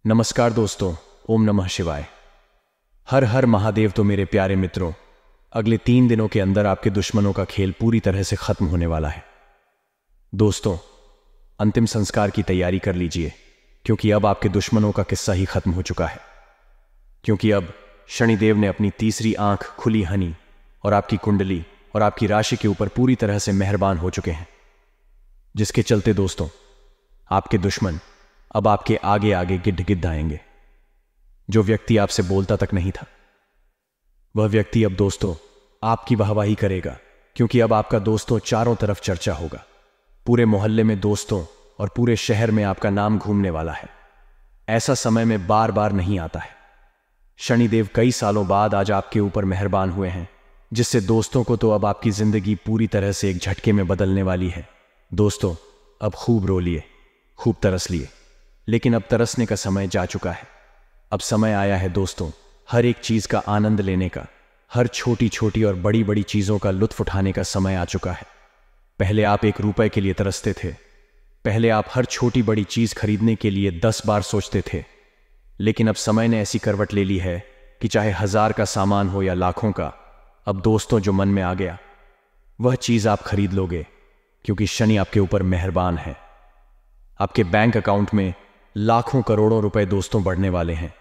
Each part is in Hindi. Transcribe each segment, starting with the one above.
नमस्कार दोस्तों, ओम नमः शिवाय। हर हर महादेव। तो मेरे प्यारे मित्रों, अगले 3 दिनों के अंदर आपके दुश्मनों का खेल पूरी तरह से खत्म होने वाला है। दोस्तों, अंतिम संस्कार की तैयारी कर लीजिए, क्योंकि अब आपके दुश्मनों का किस्सा ही खत्म हो चुका है। क्योंकि अब शनिदेव ने अपनी तीसरी आंख खुली हनी और आपकी कुंडली और आपकी राशि के ऊपर पूरी तरह से मेहरबान हो चुके हैं, जिसके चलते दोस्तों आपके दुश्मन अब आपके आगे आगे गिद्ध गिद्ध आएंगे। जो व्यक्ति आपसे बोलता तक नहीं था, वह व्यक्ति अब दोस्तों आपकी वाहवाही करेगा, क्योंकि अब आपका दोस्तों चारों तरफ चर्चा होगा। पूरे मोहल्ले में दोस्तों और पूरे शहर में आपका नाम घूमने वाला है। ऐसा समय में बार बार नहीं आता है। शनिदेव कई सालों बाद आज आपके ऊपर मेहरबान हुए हैं, जिससे दोस्तों को तो अब आपकी जिंदगी पूरी तरह से एक झटके में बदलने वाली है। दोस्तों, अब खूब रो लिए, खूब तरस लिए, लेकिन अब तरसने का समय जा चुका है। अब समय आया है दोस्तों हर एक चीज का आनंद लेने का, हर छोटी छोटी और बड़ी बड़ी चीजों का लुत्फ उठाने का समय आ चुका है। पहले आप 1 रुपए के लिए तरसते थे, पहले आप हर छोटी बड़ी चीज खरीदने के लिए 10 बार सोचते थे, लेकिन अब समय ने ऐसी करवट ले ली है कि चाहे 1000 का सामान हो या लाखों का, अब दोस्तों जो मन में आ गया वह चीज आप खरीद लोगे, क्योंकि शनि आपके ऊपर मेहरबान है। आपके बैंक अकाउंट में लाखों करोड़ों रुपए दोस्तों बढ़ने वाले हैं।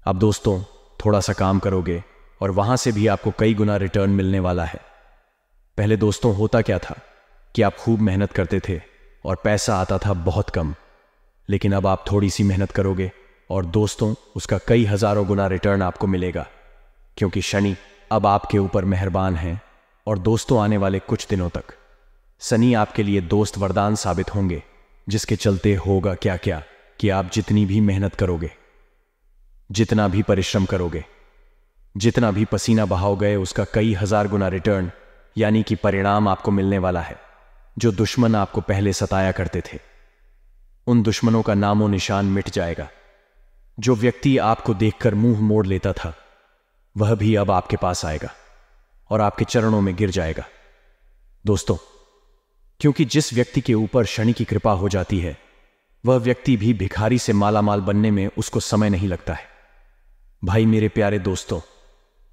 अब दोस्तों थोड़ा सा काम करोगे और वहां से भी आपको कई गुना रिटर्न मिलने वाला है। पहले दोस्तों होता क्या था कि आप खूब मेहनत करते थे और पैसा आता था बहुत कम, लेकिन अब आप थोड़ी सी मेहनत करोगे और दोस्तों उसका कई हजारों गुना रिटर्न आपको मिलेगा, क्योंकि शनि अब आपके ऊपर मेहरबान है। और दोस्तों आने वाले कुछ दिनों तक शनि आपके लिए दोस्त वरदान साबित होंगे, जिसके चलते होगा क्या क्या कि आप जितनी भी मेहनत करोगे, जितना भी परिश्रम करोगे, जितना भी पसीना बहाओगे, उसका कई हजार गुना रिटर्न यानी कि परिणाम आपको मिलने वाला है। जो दुश्मन आपको पहले सताया करते थे, उन दुश्मनों का नामो निशान मिट जाएगा। जो व्यक्ति आपको देखकर मुंह मोड़ लेता था, वह भी अब आपके पास आएगा और आपके चरणों में गिर जाएगा। दोस्तों, क्योंकि जिस व्यक्ति के ऊपर शनि की कृपा हो जाती है, वह व्यक्ति भी भिखारी से मालामाल बनने में उसको समय नहीं लगता है। भाई मेरे प्यारे दोस्तों,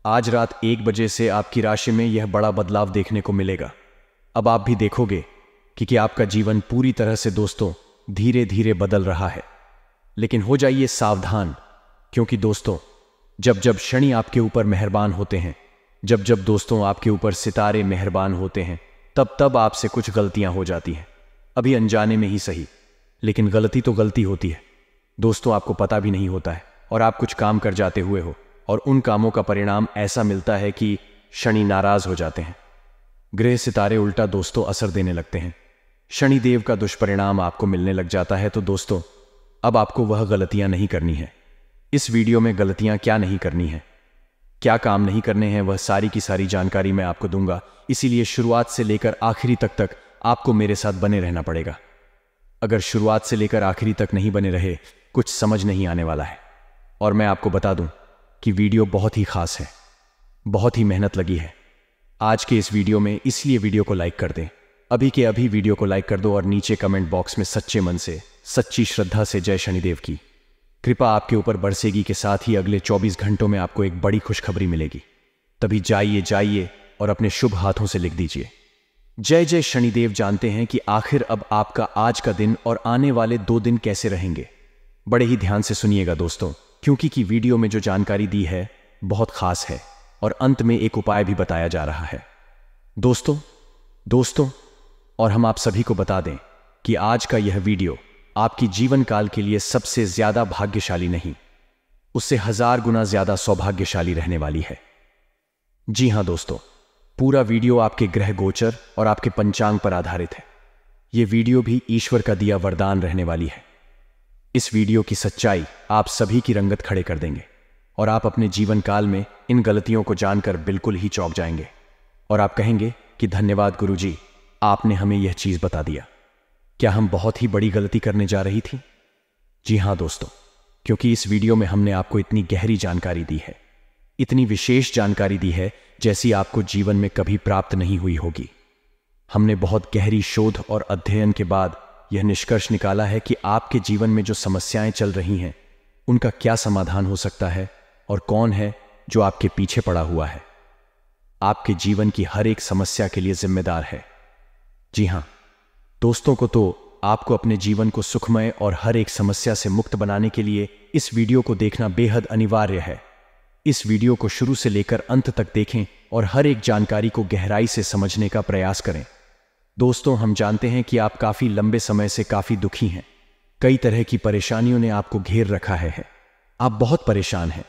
आज रात 1 बजे से आपकी राशि में यह बड़ा बदलाव देखने को मिलेगा। अब आप भी देखोगे कि आपका जीवन पूरी तरह से दोस्तों धीरे धीरे बदल रहा है। लेकिन हो जाइए सावधान, क्योंकि दोस्तों जब जब शनि आपके ऊपर मेहरबान होते हैं, जब जब दोस्तों आपके ऊपर सितारे मेहरबान होते हैं, तब तब आपसे कुछ गलतियां हो जाती हैं। अभी अनजाने में ही सही, लेकिन गलती तो गलती होती है। दोस्तों आपको पता भी नहीं होता है और आप कुछ काम कर जाते हुए हो और उन कामों का परिणाम ऐसा मिलता है कि शनि नाराज हो जाते हैं। ग्रह सितारे उल्टा दोस्तों असर देने लगते हैं। शनिदेव का दुष्परिणाम आपको मिलने लग जाता है। तो दोस्तों अब आपको वह गलतियां नहीं करनी है। इस वीडियो में गलतियां क्या नहीं करनी है, क्या काम नहीं करने हैं, वह सारी की सारी जानकारी मैं आपको दूंगा। इसीलिए शुरुआत से लेकर आखिरी तक आपको मेरे साथ बने रहना पड़ेगा। अगर शुरुआत से लेकर आखिरी तक नहीं बने रहे, कुछ समझ नहीं आने वाला है। और मैं आपको बता दूं कि वीडियो बहुत ही खास है, बहुत ही मेहनत लगी है आज के इस वीडियो में, इसलिए वीडियो को लाइक कर दें। अभी के अभी वीडियो को लाइक कर दो और नीचे कमेंट बॉक्स में सच्चे मन से, सच्ची श्रद्धा से जय शनिदेव की कृपा आपके ऊपर बरसेगी के साथ ही अगले 24 घंटों में आपको एक बड़ी खुशखबरी मिलेगी। तभी जाइए और अपने शुभ हाथों से लिख दीजिए जय जय शनिदेव। जानते हैं कि आखिर अब आपका आज का दिन और आने वाले 2 दिन कैसे रहेंगे। बड़े ही ध्यान से सुनिएगा दोस्तों, क्योंकि की वीडियो में जो जानकारी दी है बहुत खास है और अंत में एक उपाय भी बताया जा रहा है। दोस्तों और हम आप सभी को बता दें कि आज का यह वीडियो आपकी जीवन काल के लिए सबसे ज्यादा भाग्यशाली नहीं, उससे 1000 गुना ज्यादा सौभाग्यशाली रहने वाली है। जी हां दोस्तों, पूरा वीडियो आपके ग्रह गोचर और आपके पंचांग पर आधारित है। यह वीडियो भी ईश्वर का दिया वरदान रहने वाली है। इस वीडियो की सच्चाई आप सभी की रंगत खड़े कर देंगे और आप अपने जीवन काल में इन गलतियों को जानकर बिल्कुल ही चौंक जाएंगे और आप कहेंगे कि धन्यवाद गुरुजी, आपने हमें यह चीज बता दिया। क्या हम बहुत ही बड़ी गलती करने जा रही थी? जी हां दोस्तों, क्योंकि इस वीडियो में हमने आपको इतनी गहरी जानकारी दी है, इतनी विशेष जानकारी दी है जैसी आपको जीवन में कभी प्राप्त नहीं हुई होगी। हमने बहुत गहरी शोध और अध्ययन के बाद यह निष्कर्ष निकाला है कि आपके जीवन में जो समस्याएं चल रही हैं, उनका क्या समाधान हो सकता है और कौन है जो आपके पीछे पड़ा हुआ है, आपके जीवन की हर एक समस्या के लिए जिम्मेदार है। जी हां दोस्तों, को तो आपको अपने जीवन को सुखमय और हर एक समस्या से मुक्त बनाने के लिए इस वीडियो को देखना बेहद अनिवार्य है। इस वीडियो को शुरू से लेकर अंत तक देखें और हर एक जानकारी को गहराई से समझने का प्रयास करें। दोस्तों, हम जानते हैं कि आप काफी लंबे समय से काफी दुखी हैं। कई तरह की परेशानियों ने आपको घेर रखा है। आप बहुत परेशान हैं।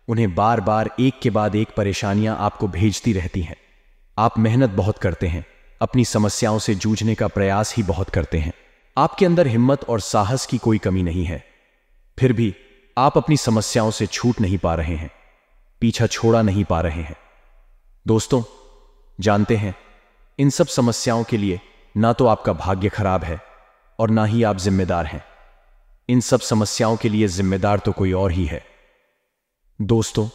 उन्हें बार बार एक के बाद एक परेशानियां आपको भेजती रहती हैं। आप मेहनत बहुत करते हैं, अपनी समस्याओं से जूझने का प्रयास ही बहुत करते हैं। आपके अंदर हिम्मत और साहस की कोई कमी नहीं है, फिर भी आप अपनी समस्याओं से छूट नहीं पा रहे हैं, पीछा छोड़ा नहीं पा रहे हैं। दोस्तों, जानते हैं इन सब समस्याओं के लिए ना तो आपका भाग्य खराब है और ना ही आप जिम्मेदार हैं। इन सब समस्याओं के लिए जिम्मेदार तो कोई और ही है। दोस्तों,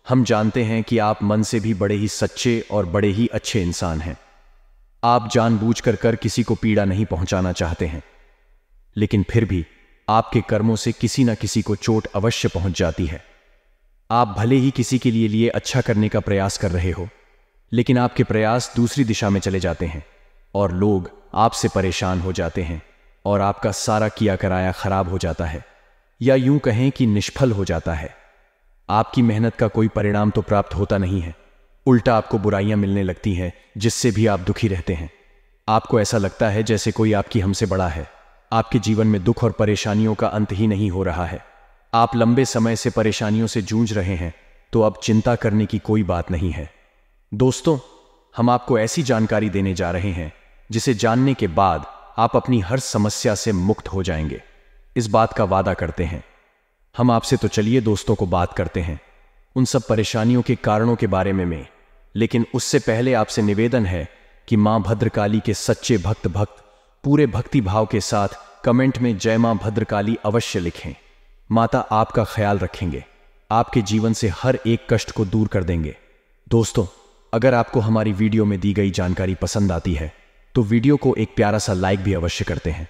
हम जानते हैं कि आप मन से भी बड़े ही सच्चे और बड़े ही अच्छे इंसान हैं। आप जानबूझकर किसी को पीड़ा नहीं पहुंचाना चाहते हैं, लेकिन फिर भी आपके कर्मों से किसी न किसी को चोट अवश्य पहुंच जाती है। आप भले ही किसी के लिए अच्छा करने का प्रयास कर रहे हो, लेकिन आपके प्रयास दूसरी दिशा में चले जाते हैं और लोग आपसे परेशान हो जाते हैं और आपका सारा किया कराया खराब हो जाता है, या यूं कहें कि निष्फल हो जाता है। आपकी मेहनत का कोई परिणाम तो प्राप्त होता नहीं है, उल्टा आपको बुराइयां मिलने लगती हैं, जिससे भी आप दुखी रहते हैं। आपको ऐसा लगता है जैसे कोई आपकी हमसे बड़ा है। आपके जीवन में दुख और परेशानियों का अंत ही नहीं हो रहा है। आप लंबे समय से परेशानियों से जूझ रहे हैं, तो अब चिंता करने की कोई बात नहीं है। दोस्तों, हम आपको ऐसी जानकारी देने जा रहे हैं जिसे जानने के बाद आप अपनी हर समस्या से मुक्त हो जाएंगे। इस बात का वादा करते हैं हम आपसे। तो चलिए दोस्तों को बात करते हैं उन सब परेशानियों के कारणों के बारे में। लेकिन उससे पहले आपसे निवेदन है कि मां भद्रकाली के सच्चे भक्त पूरे भक्ति भाव के साथ कमेंट में जय मां भद्रकाली अवश्य लिखें। माता आपका ख्याल रखेंगे, आपके जीवन से हर एक कष्ट को दूर कर देंगे। दोस्तों, अगर आपको हमारी वीडियो में दी गई जानकारी पसंद आती है तो वीडियो को एक प्यारा सा लाइक भी अवश्य करते हैं।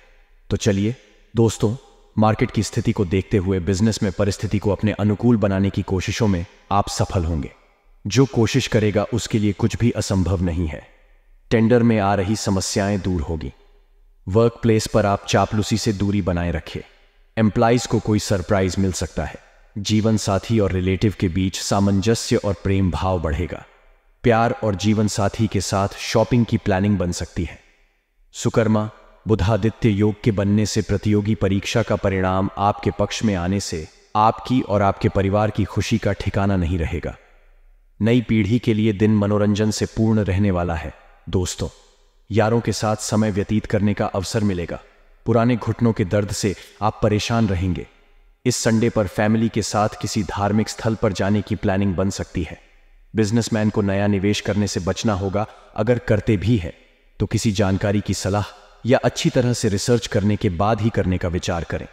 तो चलिए दोस्तों, मार्केट की स्थिति को देखते हुए बिजनेस में परिस्थिति को अपने अनुकूल बनाने की कोशिशों में आप सफल होंगे। जो कोशिश करेगा उसके लिए कुछ भी असंभव नहीं है। टेंडर में आ रही समस्याएं दूर होगी। वर्क प्लेस पर आप चापलूसी से दूरी बनाए रखें। एम्प्लॉइज को कोई सरप्राइज मिल सकता है। जीवन साथी और रिलेटिव के बीच सामंजस्य और प्रेम भाव बढ़ेगा। प्यार और जीवन साथी के साथ शॉपिंग की प्लानिंग बन सकती है। सुकर्मा बुधादित्य योग के बनने से प्रतियोगी परीक्षा का परिणाम आपके पक्ष में आने से आपकी और आपके परिवार की खुशी का ठिकाना नहीं रहेगा। नई पीढ़ी के लिए दिन मनोरंजन से पूर्ण रहने वाला है। दोस्तों, यारों के साथ समय व्यतीत करने का अवसर मिलेगा। पुराने घुटनों के दर्द से आप परेशान रहेंगे। इस संडे पर फैमिली के साथ किसी धार्मिक स्थल पर जाने की प्लानिंग बन सकती है। बिजनेसमैन को नया निवेश करने से बचना होगा। अगर करते भी है तो किसी जानकारी की सलाह या अच्छी तरह से रिसर्च करने के बाद ही करने का विचार करें।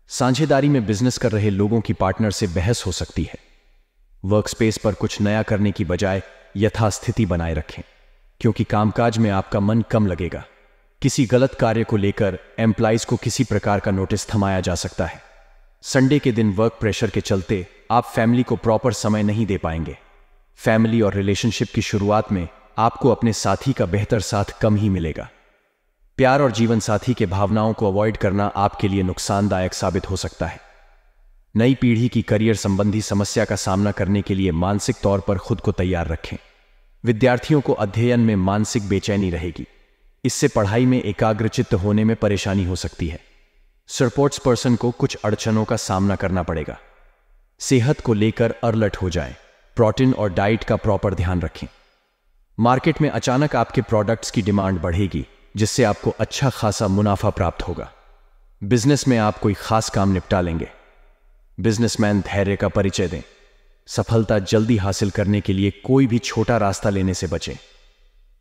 साझेदारी में बिजनेस कर रहे लोगों की पार्टनर से बहस हो सकती है। वर्कस्पेस पर कुछ नया करने की बजाय यथास्थिति बनाए रखें, क्योंकि कामकाज में आपका मन कम लगेगा। किसी गलत कार्य को लेकर एम्प्लॉइज को किसी प्रकार का नोटिस थमाया जा सकता है। संडे के दिन वर्क प्रेशर के चलते आप फैमिली को प्रॉपर समय नहीं दे पाएंगे। फैमिली और रिलेशनशिप की शुरुआत में आपको अपने साथी का बेहतर साथ कम ही मिलेगा। प्यार और जीवन साथी के भावनाओं को अवॉइड करना आपके लिए नुकसानदायक साबित हो सकता है। नई पीढ़ी की करियर संबंधी समस्या का सामना करने के लिए मानसिक तौर पर खुद को तैयार रखें। विद्यार्थियों को अध्ययन में मानसिक बेचैनी रहेगी। इससे पढ़ाई में एकाग्रचित्त होने में परेशानी हो सकती है। सपोर्ट्स पर्सन को कुछ अड़चनों का सामना करना पड़ेगा। सेहत को लेकर अलर्ट हो जाएं। प्रोटीन और डाइट का प्रॉपर ध्यान रखें। मार्केट में अचानक आपके प्रोडक्ट्स की डिमांड बढ़ेगी, जिससे आपको अच्छा खासा मुनाफा प्राप्त होगा। बिजनेस में आप कोई खास काम निपटा लेंगे। बिजनेसमैन धैर्य का परिचय दें। सफलता जल्दी हासिल करने के लिए कोई भी छोटा रास्ता लेने से बचें।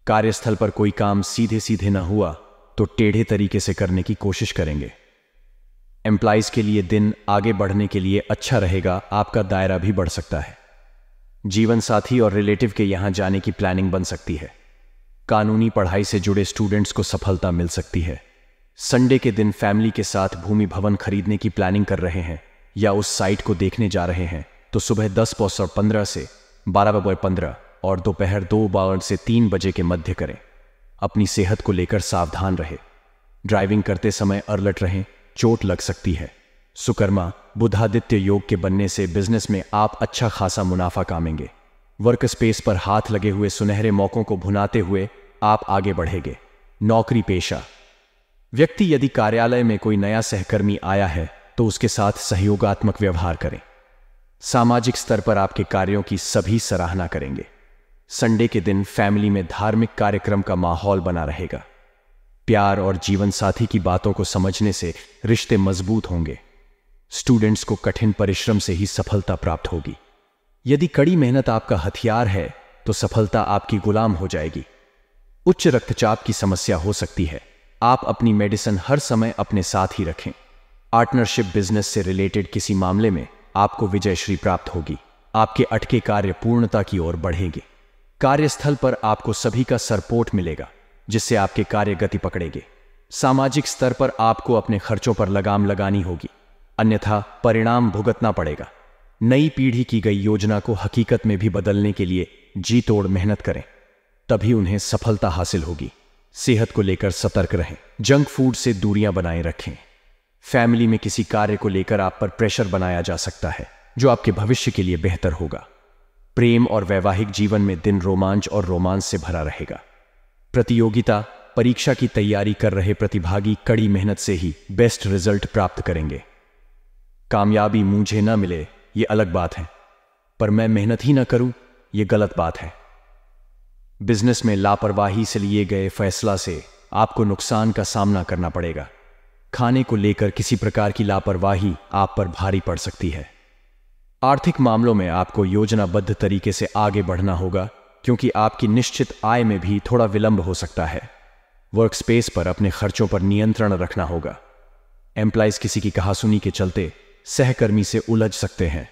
कार्यस्थल पर कोई काम सीधे सीधे न हुआ तो टेढ़े तरीके से करने की कोशिश करेंगे। एम्प्लॉइज के लिए दिन आगे बढ़ने के लिए अच्छा रहेगा। आपका दायरा भी बढ़ सकता है। जीवन साथी और रिलेटिव के यहां जाने की प्लानिंग बन सकती है। कानूनी पढ़ाई से जुड़े स्टूडेंट्स को सफलता मिल सकती है। संडे के दिन फैमिली के साथ भूमि भवन खरीदने की प्लानिंग कर रहे हैं, या उस साइट को देखने जा रहे हैं तो सुबह 10:15 से 12:15 और दोपहर 2 से 3 बजे के मध्य करें। अपनी सेहत को लेकर सावधान रहे। ड्राइविंग करते समय अलर्ट रहें, चोट लग सकती है। सुकर्मा बुधादित्य योग के बनने से बिजनेस में आप अच्छा खासा मुनाफा कामेंगे। वर्क स्पेस पर हाथ लगे हुए सुनहरे मौकों को भुनाते हुए आप आगे बढ़ेंगे। नौकरी पेशा व्यक्ति यदि कार्यालय में कोई नया सहकर्मी आया है तो उसके साथ सहयोगात्मक व्यवहार करें। सामाजिक स्तर पर आपके कार्यों की सभी सराहना करेंगे। संडे के दिन फैमिली में धार्मिक कार्यक्रम का माहौल बना रहेगा। प्यार और जीवन साथी की बातों को समझने से रिश्ते मजबूत होंगे। स्टूडेंट्स को कठिन परिश्रम से ही सफलता प्राप्त होगी। यदि कड़ी मेहनत आपका हथियार है तो सफलता आपकी गुलाम हो जाएगी। उच्च रक्तचाप की समस्या हो सकती है। आप अपनी मेडिसिन हर समय अपने साथ ही रखें। पार्टनरशिप बिजनेस से रिलेटेड किसी मामले में आपको विजयश्री प्राप्त होगी। आपके अटके कार्य पूर्णता की ओर बढ़ेंगे। कार्यस्थल पर आपको सभी का सपोर्ट मिलेगा जिससे आपके कार्य गति पकड़ेंगे। सामाजिक स्तर पर आपको अपने खर्चों पर लगाम लगानी होगी, अन्यथा परिणाम भुगतना पड़ेगा। नई पीढ़ी की गई योजना को हकीकत में भी बदलने के लिए जी तोड़ मेहनत करें, तभी उन्हें सफलता हासिल होगी। सेहत को लेकर सतर्क रहें। जंक फूड से दूरियां बनाए रखें। फैमिली में किसी कार्य को लेकर आप पर प्रेशर बनाया जा सकता है जो आपके भविष्य के लिए बेहतर होगा। प्रेम और वैवाहिक जीवन में दिन रोमांच और रोमांस से भरा रहेगा। प्रतियोगिता परीक्षा की तैयारी कर रहे प्रतिभागी कड़ी मेहनत से ही बेस्ट रिजल्ट प्राप्त करेंगे। कामयाबी मुझे न मिले ये अलग बात है, पर मैं मेहनत ही न करूं ये गलत बात है। बिजनेस में लापरवाही से लिए गए फैसला से आपको नुकसान का सामना करना पड़ेगा। खाने को लेकर किसी प्रकार की लापरवाही आप पर भारी पड़ सकती है। आर्थिक मामलों में आपको योजनाबद्ध तरीके से आगे बढ़ना होगा क्योंकि आपकी निश्चित आय में भी थोड़ा विलंब हो सकता है। वर्क स्पेस पर अपने खर्चों पर नियंत्रण रखना होगा। एम्प्लॉइज किसी की कहासुनी के चलते सहकर्मी से उलझ सकते हैं।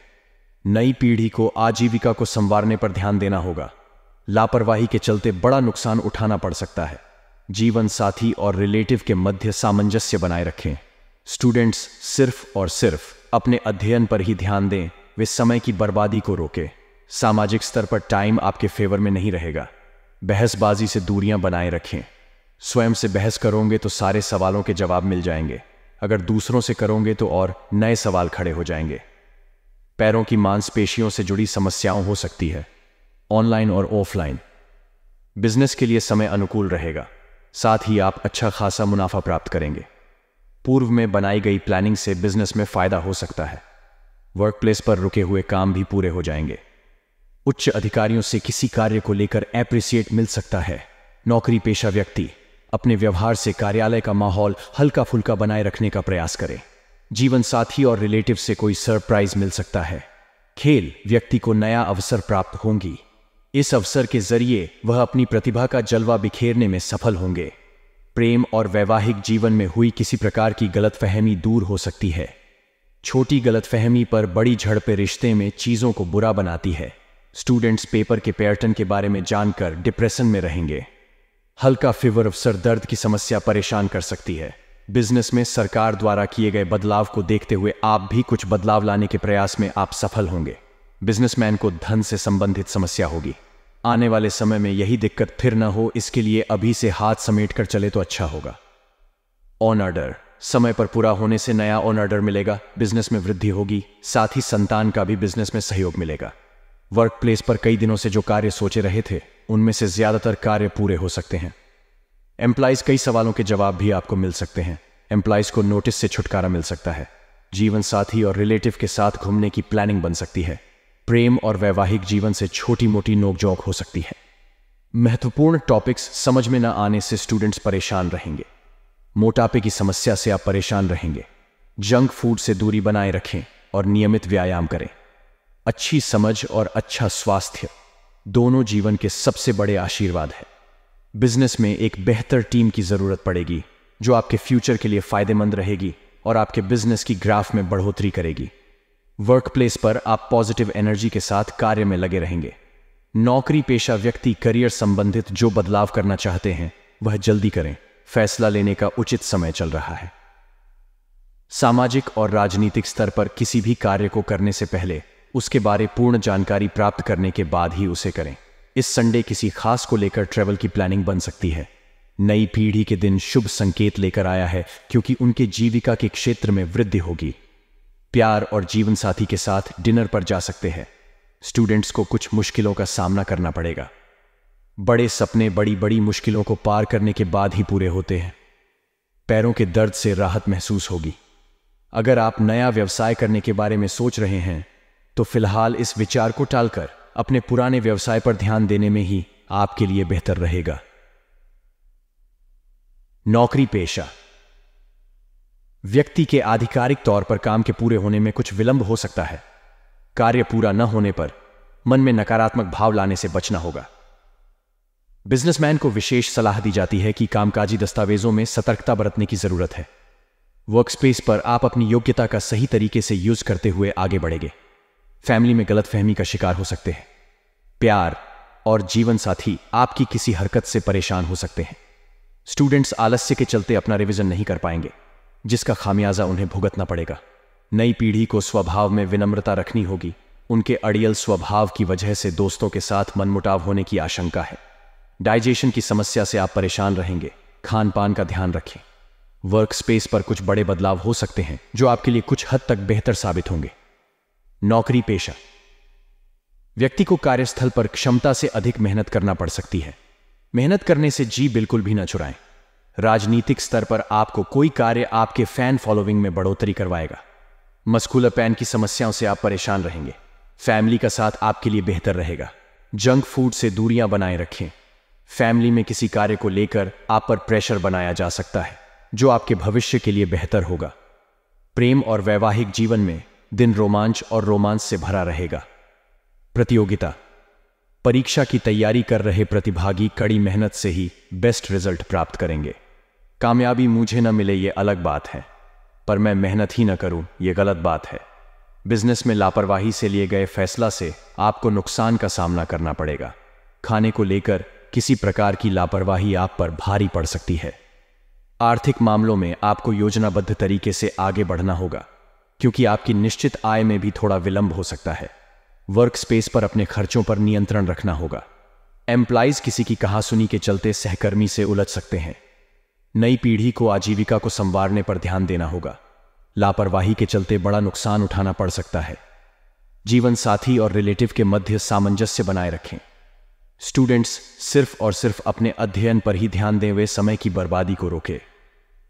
नई पीढ़ी को आजीविका को संवारने पर ध्यान देना होगा। लापरवाही के चलते बड़ा नुकसान उठाना पड़ सकता है। जीवन साथी और रिलेटिव के मध्य सामंजस्य बनाए रखें। स्टूडेंट्स सिर्फ और सिर्फ अपने अध्ययन पर ही ध्यान दें, वे समय की बर्बादी को रोकें। सामाजिक स्तर पर टाइम आपके फेवर में नहीं रहेगा। बहसबाजी से दूरियां बनाए रखें। स्वयं से बहस करोगे तो सारे सवालों के जवाब मिल जाएंगे, अगर दूसरों से करोगे तो और नए सवाल खड़े हो जाएंगे। पैरों की मांसपेशियों से जुड़ी समस्याओं हो सकती है। ऑनलाइन और ऑफलाइन बिजनेस के लिए समय अनुकूल रहेगा, साथ ही आप अच्छा खासा मुनाफा प्राप्त करेंगे। पूर्व में बनाई गई प्लानिंग से बिजनेस में फायदा हो सकता है। वर्क प्लेस पर रुके हुए काम भी पूरे हो जाएंगे। उच्च अधिकारियों से किसी कार्य को लेकर एप्रिसिएट मिल सकता है। नौकरी पेशा व्यक्ति अपने व्यवहार से कार्यालय का माहौल हल्का फुल्का बनाए रखने का प्रयास करें। जीवन साथी और रिलेटिव से कोई सरप्राइज मिल सकता है। खेल व्यक्ति को नया अवसर प्राप्त होंगी। इस अवसर के जरिए वह अपनी प्रतिभा का जलवा बिखेरने में सफल होंगे। प्रेम और वैवाहिक जीवन में हुई किसी प्रकार की गलतफहमी दूर हो सकती है। छोटी गलतफहमी पर बड़ी झड़पें रिश्ते में चीजों को बुरा बनाती है। स्टूडेंट्स पेपर के पैटर्न के बारे में जानकर डिप्रेशन में रहेंगे। हल्का फीवर और सर दर्द की समस्या परेशान कर सकती है। बिजनेस में सरकार द्वारा किए गए बदलाव को देखते हुए आप भी कुछ बदलाव लाने के प्रयास में आप सफल होंगे। बिजनेसमैन को धन से संबंधित समस्या होगी। आने वाले समय में यही दिक्कत फिर न हो, इसके लिए अभी से हाथ समेट कर चले तो अच्छा होगा। ऑन ऑर्डर समय पर पूरा होने से नया ऑन ऑर्डर मिलेगा। बिजनेस में वृद्धि होगी, साथ ही संतान का भी बिजनेस में सहयोग मिलेगा। वर्क प्लेस पर कई दिनों से जो कार्य सोचे रहे थे उनमें से ज्यादातर कार्य पूरे हो सकते हैं। एम्प्लॉइज कई सवालों के जवाब भी आपको मिल सकते हैं। एम्प्लॉइज को नोटिस से छुटकारा मिल सकता है। जीवन साथी और रिलेटिव के साथ घूमने की प्लानिंग बन सकती है। प्रेम और वैवाहिक जीवन से छोटी मोटी नोकझोंक हो सकती है। महत्वपूर्ण टॉपिक्स समझ में न आने से स्टूडेंट्स परेशान रहेंगे। मोटापे की समस्या से आप परेशान रहेंगे। जंक फूड से दूरी बनाए रखें और नियमित व्यायाम करें। अच्छी समझ और अच्छा स्वास्थ्य दोनों जीवन के सबसे बड़े आशीर्वाद है। बिजनेस में एक बेहतर टीम की जरूरत पड़ेगी जो आपके फ्यूचर के लिए फायदेमंद रहेगी और आपके बिजनेस की ग्राफ में बढ़ोतरी करेगी। वर्क प्लेस पर आप पॉजिटिव एनर्जी के साथ कार्य में लगे रहेंगे। नौकरी पेशा व्यक्ति करियर संबंधित जो बदलाव करना चाहते हैं वह जल्दी करें। फैसला लेने का उचित समय चल रहा है। सामाजिक और राजनीतिक स्तर पर किसी भी कार्य को करने से पहले उसके बारे पूर्ण जानकारी प्राप्त करने के बाद ही उसे करें। इस संडे किसी खास को लेकर ट्रैवल की प्लानिंग बन सकती है। नई पीढ़ी के दिन शुभ संकेत लेकर आया है क्योंकि उनके जीविका के क्षेत्र में वृद्धि होगी। प्यार और जीवन साथी के साथ डिनर पर जा सकते हैं। स्टूडेंट्स को कुछ मुश्किलों का सामना करना पड़ेगा। बड़े सपने बड़ी बड़ी मुश्किलों को पार करने के बाद ही पूरे होते हैं। पैरों के दर्द से राहत महसूस होगी। अगर आप नया व्यवसाय करने के बारे में सोच रहे हैं तो फिलहाल इस विचार को टालकर अपने पुराने व्यवसाय पर ध्यान देने में ही आपके लिए बेहतर रहेगा। नौकरी पेशा। व्यक्ति के आधिकारिक तौर पर काम के पूरे होने में कुछ विलंब हो सकता है। कार्य पूरा न होने पर मन में नकारात्मक भाव लाने से बचना होगा। बिजनेसमैन को विशेष सलाह दी जाती है कि कामकाजी दस्तावेजों में सतर्कता बरतने की जरूरत है। वर्कस्पेस पर आप अपनी योग्यता का सही तरीके से यूज करते हुए आगे बढ़ेंगे। फैमिली में गलतफहमी का शिकार हो सकते हैं। प्यार और जीवन साथी आपकी किसी हरकत से परेशान हो सकते हैं। स्टूडेंट्स आलस्य के चलते अपना रिवीजन नहीं कर पाएंगे, जिसका खामियाजा उन्हें भुगतना पड़ेगा। नई पीढ़ी को स्वभाव में विनम्रता रखनी होगी। उनके अड़ियल स्वभाव की वजह से दोस्तों के साथ मनमुटाव होने की आशंका है। डाइजेशन की समस्या से आप परेशान रहेंगे। खान पान का ध्यान रखें। वर्क स्पेस पर कुछ बड़े बदलाव हो सकते हैं जो आपके लिए कुछ हद तक बेहतर साबित होंगे। नौकरी पेशा। व्यक्ति को कार्यस्थल पर क्षमता से अधिक मेहनत करना पड़ सकती है। मेहनत करने से जी बिल्कुल भी न चुराएं। राजनीतिक स्तर पर आपको कोई कार्य आपके फैन फॉलोइंग में बढ़ोतरी करवाएगा। मस्कुलर पैन की समस्याओं से आप परेशान रहेंगे। फैमिली का साथ आपके लिए बेहतर रहेगा। जंक फूड से दूरियां बनाए रखें। फैमिली में किसी कार्य को लेकर आप पर प्रेशर बनाया जा सकता है जो आपके भविष्य के लिए बेहतर होगा। प्रेम और वैवाहिक जीवन में दिन रोमांच और रोमांस से भरा रहेगा। प्रतियोगिता। परीक्षा की तैयारी कर रहे प्रतिभागी कड़ी मेहनत से ही बेस्ट रिजल्ट प्राप्त करेंगे। कामयाबी मुझे न मिले ये अलग बात है, पर मैं मेहनत ही न करूं ये गलत बात है। बिजनेस में लापरवाही से लिए गए फैसला से आपको नुकसान का सामना करना पड़ेगा। खाने को लेकर किसी प्रकार की लापरवाही आप पर भारी पड़ सकती है। आर्थिक मामलों में आपको योजनाबद्ध तरीके से आगे बढ़ना होगा क्योंकि आपकी निश्चित आय में भी थोड़ा विलंब हो सकता है। वर्क स्पेस पर अपने खर्चों पर नियंत्रण रखना होगा। एम्प्लॉइज किसी की कहासुनी के चलते सहकर्मी से उलझ सकते हैं। नई पीढ़ी को आजीविका को संवारने पर ध्यान देना होगा। लापरवाही के चलते बड़ा नुकसान उठाना पड़ सकता है। जीवन साथी और रिलेटिव के मध्य सामंजस्य बनाए रखें। स्टूडेंट्स सिर्फ और सिर्फ अपने अध्ययन पर ही ध्यान दें, वे समय की बर्बादी को रोके।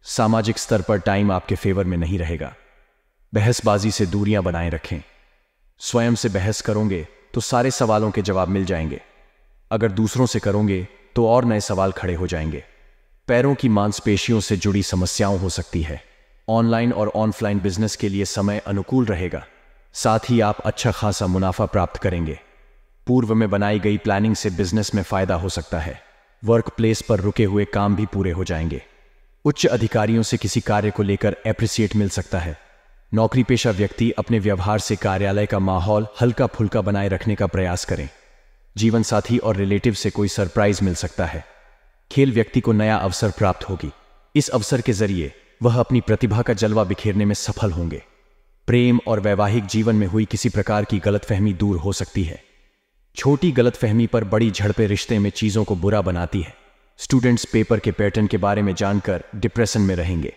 सामाजिक स्तर पर टाइम आपके फेवर में नहीं रहेगा। बहसबाजी से दूरियां बनाए रखें। स्वयं से बहस करोगे तो सारे सवालों के जवाब मिल जाएंगे। अगर दूसरों से करोगे तो और नए सवाल खड़े हो जाएंगे। पैरों की मांसपेशियों से जुड़ी समस्याओं हो सकती है। ऑनलाइन और ऑफलाइन बिजनेस के लिए समय अनुकूल रहेगा। साथ ही आप अच्छा खासा मुनाफा प्राप्त करेंगे। पूर्व में बनाई गई प्लानिंग से बिजनेस में फायदा हो सकता है। वर्क प्लेस पर रुके हुए काम भी पूरे हो जाएंगे। उच्च अधिकारियों से किसी कार्य को लेकर एप्रिसिएट मिल सकता है। नौकरी पेशा व्यक्ति अपने व्यवहार से कार्यालय का माहौल हल्का फुल्का बनाए रखने का प्रयास करें। जीवन साथी और रिलेटिव से कोई सरप्राइज मिल सकता है। खेल व्यक्ति को नया अवसर प्राप्त होगी। इस अवसर के जरिए वह अपनी प्रतिभा का जलवा बिखेरने में सफल होंगे। प्रेम और वैवाहिक जीवन में हुई किसी प्रकार की गलतफहमी दूर हो सकती है। छोटी गलतफहमी पर बड़ी झड़पें रिश्ते में चीजों को बुरा बनाती है। स्टूडेंट्स पेपर के पैटर्न के बारे में जानकर डिप्रेशन में रहेंगे।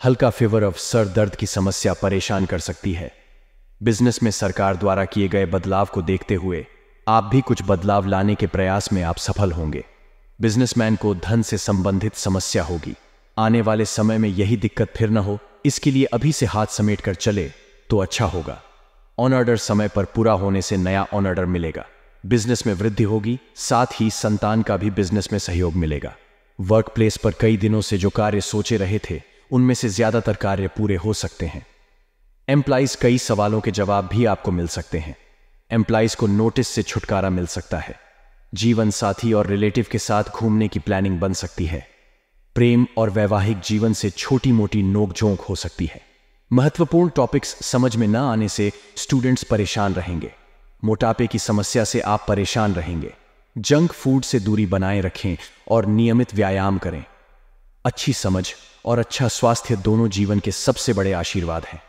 हल्का फीवर ऑफ सर दर्द की समस्या परेशान कर सकती है। बिजनेस में सरकार द्वारा किए गए बदलाव को देखते हुए आप भी कुछ बदलाव लाने के प्रयास में आप सफल होंगे। बिजनेसमैन को धन से संबंधित समस्या होगी। आने वाले समय में यही दिक्कत फिर न हो, इसके लिए अभी से हाथ समेट कर चले तो अच्छा होगा। ऑन ऑर्डर समय पर पूरा होने से नया ऑन ऑर्डर मिलेगा। बिजनेस में वृद्धि होगी। साथ ही संतान का भी बिजनेस में सहयोग मिलेगा। वर्क प्लेस पर कई दिनों से जो कार्य सोचे रहे थे उनमें से ज्यादातर कार्य पूरे हो सकते हैं। एम्प्लॉइज कई सवालों के जवाब भी आपको मिल सकते हैं। एम्प्लॉइज को नोटिस से छुटकारा मिल सकता है। जीवन साथी और रिलेटिव के साथ घूमने की प्लानिंग बन सकती है। प्रेम और वैवाहिक जीवन से छोटी मोटी नोकझोंक हो सकती है। महत्वपूर्ण टॉपिक्स समझ में न आने से स्टूडेंट्स परेशान रहेंगे। मोटापे की समस्या से आप परेशान रहेंगे। जंक फूड से दूरी बनाए रखें और नियमित व्यायाम करें। अच्छी समझ और अच्छा स्वास्थ्य दोनों जीवन के सबसे बड़े आशीर्वाद हैं।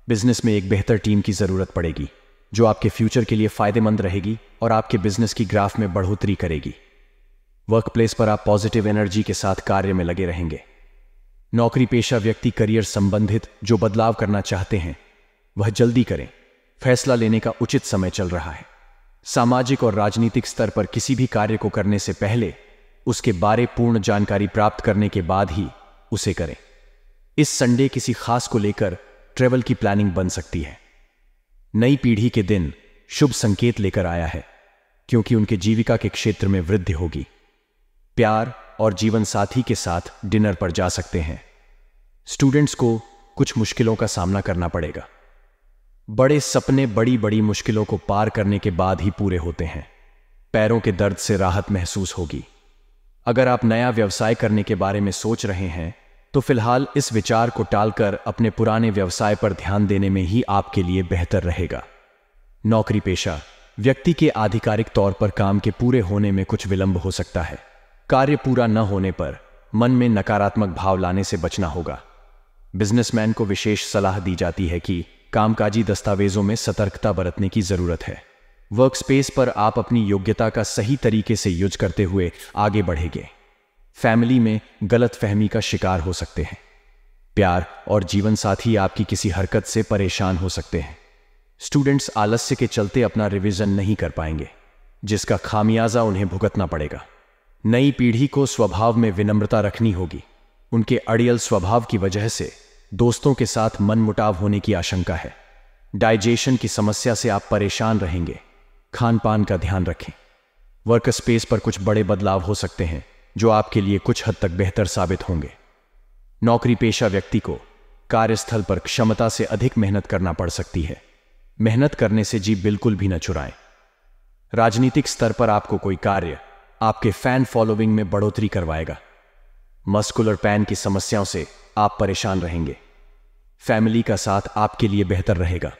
बिजनेस में एक बेहतर टीम की जरूरत पड़ेगी जो आपके फ्यूचर के लिए फायदेमंद रहेगी और आपके बिजनेस की ग्राफ में बढ़ोतरी करेगी। वर्क प्लेस पर आप पॉजिटिव एनर्जी के साथ कार्य में लगे रहेंगे। नौकरी पेशा व्यक्ति करियर संबंधित जो बदलाव करना चाहते हैं वह जल्दी करें। फैसला लेने का उचित समय चल रहा है। सामाजिक और राजनीतिक स्तर पर किसी भी कार्य को करने से पहले उसके बारे पूर्ण जानकारी प्राप्त करने के बाद ही उसे करें। इस संडे किसी खास को लेकर ट्रेवल की प्लानिंग बन सकती है। नई पीढ़ी के दिन शुभ संकेत लेकर आया है क्योंकि उनके जीविका के क्षेत्र में वृद्धि होगी। प्यार और जीवन साथी के साथ डिनर पर जा सकते हैं। स्टूडेंट्स को कुछ मुश्किलों का सामना करना पड़ेगा। बड़े सपने बड़ी बड़ी मुश्किलों को पार करने के बाद ही पूरे होते हैं। पैरों के दर्द से राहत महसूस होगी। अगर आप नया व्यवसाय करने के बारे में सोच रहे हैं तो फिलहाल इस विचार को टालकर अपने पुराने व्यवसाय पर ध्यान देने में ही आपके लिए बेहतर रहेगा। नौकरी पेशा व्यक्ति के आधिकारिक तौर पर काम के पूरे होने में कुछ विलंब हो सकता है। कार्य पूरा न होने पर मन में नकारात्मक भाव लाने से बचना होगा। बिजनेसमैन को विशेष सलाह दी जाती है कि कामकाजी दस्तावेजों में सतर्कता बरतने की जरूरत है। वर्क स्पेस पर आप अपनी योग्यता का सही तरीके से यूज करते हुए आगे बढ़ेंगे। फैमिली में गलतफहमी का शिकार हो सकते हैं। प्यार और जीवन साथी आपकी किसी हरकत से परेशान हो सकते हैं। स्टूडेंट्स आलस्य के चलते अपना रिवीजन नहीं कर पाएंगे जिसका खामियाजा उन्हें भुगतना पड़ेगा। नई पीढ़ी को स्वभाव में विनम्रता रखनी होगी। उनके अड़ियल स्वभाव की वजह से दोस्तों के साथ मनमुटाव होने की आशंका है। डाइजेशन की समस्या से आप परेशान रहेंगे। खान पान का ध्यान रखें। वर्क स्पेस पर कुछ बड़े बदलाव हो सकते हैं जो आपके लिए कुछ हद तक बेहतर साबित होंगे। नौकरी पेशा व्यक्ति को कार्यस्थल पर क्षमता से अधिक मेहनत करना पड़ सकती है। मेहनत करने से जी बिल्कुल भी न चुराएं। राजनीतिक स्तर पर आपको कोई कार्य आपके फैन फॉलोइंग में बढ़ोतरी करवाएगा। मस्कुलर पैन की समस्याओं से आप परेशान रहेंगे। फैमिली का साथ आपके लिए बेहतर रहेगा।